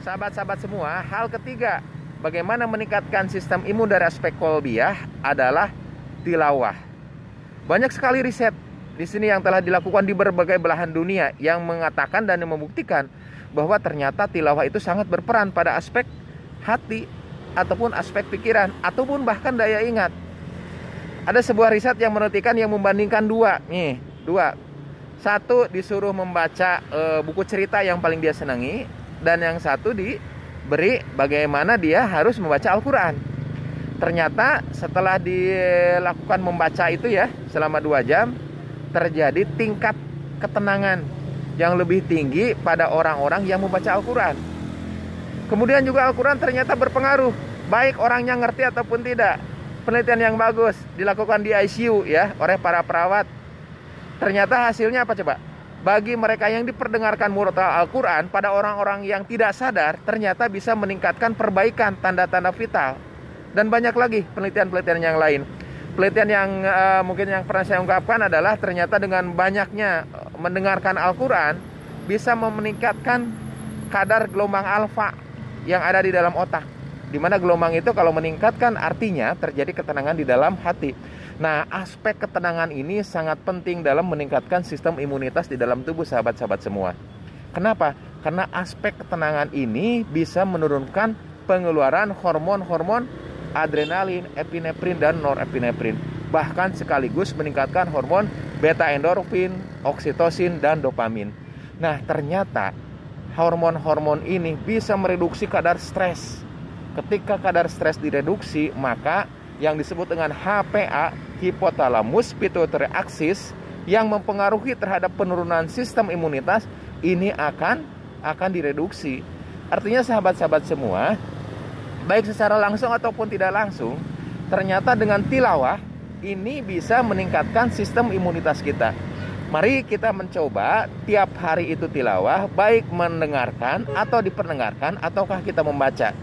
sahabat-sahabat semua, hal ketiga bagaimana meningkatkan sistem imun dari aspek kolbiah adalah tilawah. Banyak sekali riset di sini yang telah dilakukan di berbagai belahan dunia yang mengatakan dan membuktikan bahwa ternyata tilawah itu sangat berperan pada aspek hati ataupun aspek pikiran ataupun bahkan daya ingat. Ada sebuah riset yang menentukan yang membandingkan dua. Satu disuruh membaca buku cerita yang paling dia senangi, dan yang satu diberi bagaimana dia harus membaca Al-Quran. Ternyata setelah dilakukan membaca itu ya selama 2 jam, terjadi tingkat ketenangan yang lebih tinggi pada orang-orang yang membaca Al-Quran. Kemudian juga Al-Quran ternyata berpengaruh, baik orangnya ngerti ataupun tidak. Penelitian yang bagus dilakukan di ICU ya oleh para perawat. Ternyata hasilnya apa coba? Bagi mereka yang diperdengarkan murotal Al-Quran pada orang-orang yang tidak sadar, ternyata bisa meningkatkan perbaikan tanda-tanda vital. Dan banyak lagi penelitian-penelitian yang lain. Penelitian yang mungkin yang pernah saya ungkapkan adalah ternyata dengan banyaknya mendengarkan Al-Quran bisa meningkatkan kadar gelombang alfa yang ada di dalam otak. Di mana gelombang itu kalau meningkatkan artinya terjadi ketenangan di dalam hati. Nah, aspek ketenangan ini sangat penting dalam meningkatkan sistem imunitas di dalam tubuh sahabat-sahabat semua. Kenapa? Karena aspek ketenangan ini bisa menurunkan pengeluaran hormon-hormon adrenalin, epinefrin, dan norepinefrin. Bahkan sekaligus meningkatkan hormon beta endorfin, oksitosin, dan dopamin. Nah, ternyata hormon-hormon ini bisa mereduksi kadar stres. Ketika kadar stres direduksi, maka yang disebut dengan HPA, hipotalamus pituitary axis, yang mempengaruhi terhadap penurunan sistem imunitas ini akan direduksi. Artinya sahabat-sahabat semua, baik secara langsung ataupun tidak langsung, ternyata dengan tilawah ini bisa meningkatkan sistem imunitas kita. Mari kita mencoba tiap hari itu tilawah, baik mendengarkan atau diperdengarkan ataukah kita membaca.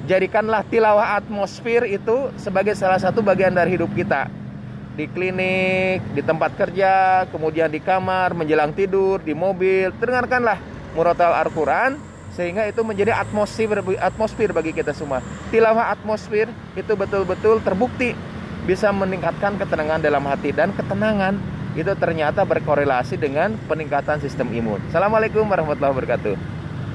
Jadikanlah tilawah atmosfer itu sebagai salah satu bagian dari hidup kita. Di klinik, di tempat kerja, kemudian di kamar, menjelang tidur, di mobil, dengarkanlah murotal Al-Quran sehingga itu menjadi atmosfer bagi kita semua. Tilawah atmosfer itu betul-betul terbukti bisa meningkatkan ketenangan dalam hati, dan ketenangan itu ternyata berkorelasi dengan peningkatan sistem imun. Assalamualaikum warahmatullahi wabarakatuh.